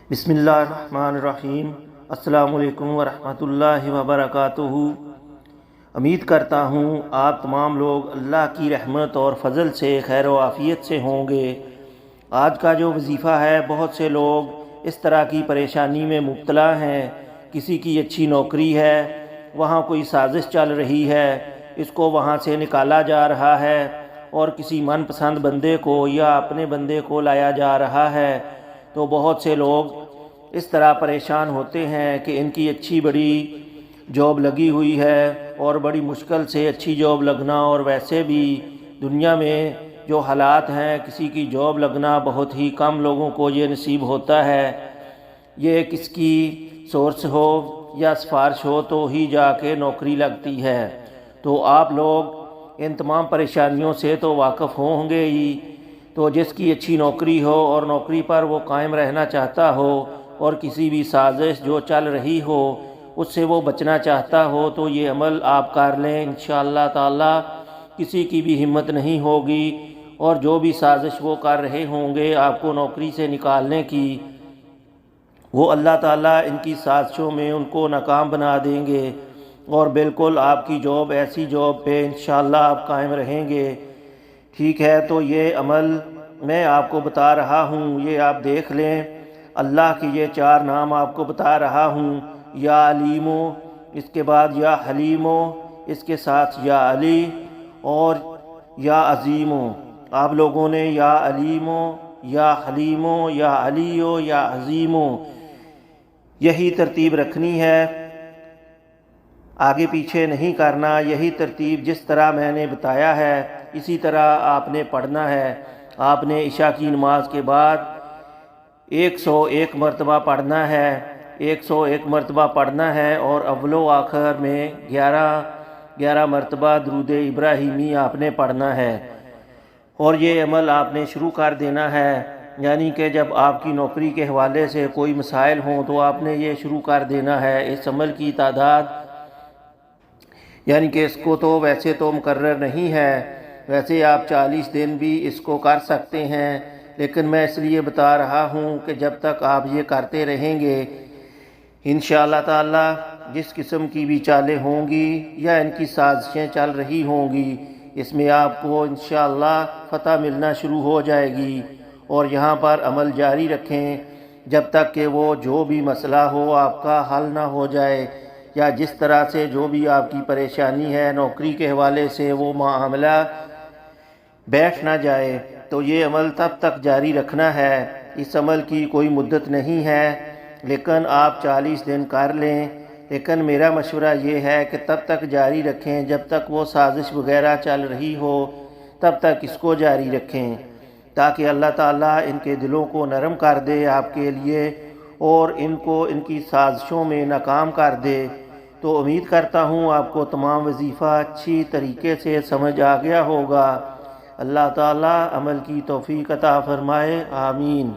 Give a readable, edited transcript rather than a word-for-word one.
بسم اللہ الرحمن الرحیم۔ السلام علیکم ورحمۃ اللہ وبرکاتہ۔ امید کرتا ہوں آپ تمام لوگ اللہ کی رحمت اور فضل سے خیر و عافیت سے ہوں گے۔ آج کا جو وظیفہ ہے، بہت سے لوگ اس طرح کی پریشانی میں مبتلا ہیں۔ کسی کی اچھی نوکری ہے، وہاں کوئی سازش چل رہی ہے، اس کو وہاں سے نکالا جا رہا ہے اور کسی من پسند بندے کو یا اپنے بندے کو لایا جا رہا ہے۔ تو بہت سے لوگ اس طرح پریشان ہوتے ہیں کہ ان کی اچھی بڑی جاب لگی ہوئی ہے اور بڑی مشکل سے اچھی جاب لگنا، اور ویسے بھی دنیا میں جو حالات ہیں، کسی کی جاب لگنا بہت ہی کم لوگوں کو یہ نصیب ہوتا ہے۔ یہ کس کی سورس ہو یا سفارش ہو تو ہی جا کے نوکری لگتی ہے۔ تو آپ لوگ ان تمام پریشانیوں سے تو واقف ہوں گے ہی۔ تو جس کی اچھی نوکری ہو اور نوکری پر وہ قائم رہنا چاہتا ہو اور کسی بھی سازش جو چل رہی ہو اس سے وہ بچنا چاہتا ہو، تو یہ عمل آپ کر لیں۔ انشاءاللہ تعالی کسی کی بھی ہمت نہیں ہوگی، اور جو بھی سازش وہ کر رہے ہوں گے آپ کو نوکری سے نکالنے کی، وہ اللہ تعالیٰ ان کی سازشوں میں ان کو ناکام بنا دیں گے، اور بالکل آپ کی جاب ایسی جاب پہ انشاءاللہ آپ قائم رہیں گے۔ ٹھیک ہے، تو یہ عمل میں آپ کو بتا رہا ہوں، یہ آپ دیکھ لیں۔ اللہ کے یہ 4 نام آپ کو بتا رہا ہوں، یا علیمو، اس کے بعد یا حلیمو، اس کے ساتھ یا علی اور یا عظیمو۔ آپ لوگوں نے یا علیمو، یا حلیمو، یا علیو، یا عظیمو، یہی ترتیب رکھنی ہے، آگے پیچھے نہیں کرنا۔ یہی ترتیب جس طرح میں نے بتایا ہے اسی طرح آپ نے پڑھنا ہے۔ آپ نے عشاء کی نماز کے بعد 101 مرتبہ پڑھنا ہے، 101 مرتبہ پڑھنا ہے، اور اول و آخر میں 11 مرتبہ درود ابراہیمی آپ نے پڑھنا ہے۔ اور یہ عمل آپ نے شروع کر دینا ہے، یعنی کہ جب آپ کی نوکری کے حوالے سے کوئی مسائل ہوں تو آپ نے یہ شروع کر دینا ہے۔ اس عمل کی تعداد یعنی کہ اس کو تو ویسے تو مقرر نہیں ہے، ویسے آپ 40 دن بھی اس کو کر سکتے ہیں، لیکن میں اس لیے بتا رہا ہوں کہ جب تک آپ یہ کرتے رہیں گے انشاءاللہ تعالی جس قسم کی بھی چالیں ہوں گی یا ان کی سازشیں چل رہی ہوں گی، اس میں آپ کو انشاءاللہ فتح ملنا شروع ہو جائے گی۔ اور یہاں پر عمل جاری رکھیں جب تک کہ وہ جو بھی مسئلہ ہو آپ کا حل نہ ہو جائے، یا جس طرح سے جو بھی آپ کی پریشانی ہے نوکری کے حوالے سے وہ معاملہ بیٹھ نہ جائے، تو یہ عمل تب تک جاری رکھنا ہے۔ اس عمل کی کوئی مدت نہیں ہے، لیکن آپ 40 دن کر لیں، لیکن میرا مشورہ یہ ہے کہ تب تک جاری رکھیں جب تک وہ سازش وغیرہ چل رہی ہو، تب تک اس کو جاری رکھیں، تاکہ اللہ تعالیٰ ان کے دلوں کو نرم کر دے آپ کے لیے اور ان کو ان کی سازشوں میں ناکام کر دے۔ تو امید کرتا ہوں آپ کو تمام وظیفہ اچھی طریقے سے سمجھ آ گیا ہوگا۔ اللہ تعالیٰ عمل کی توفیق عطا فرمائے، آمین۔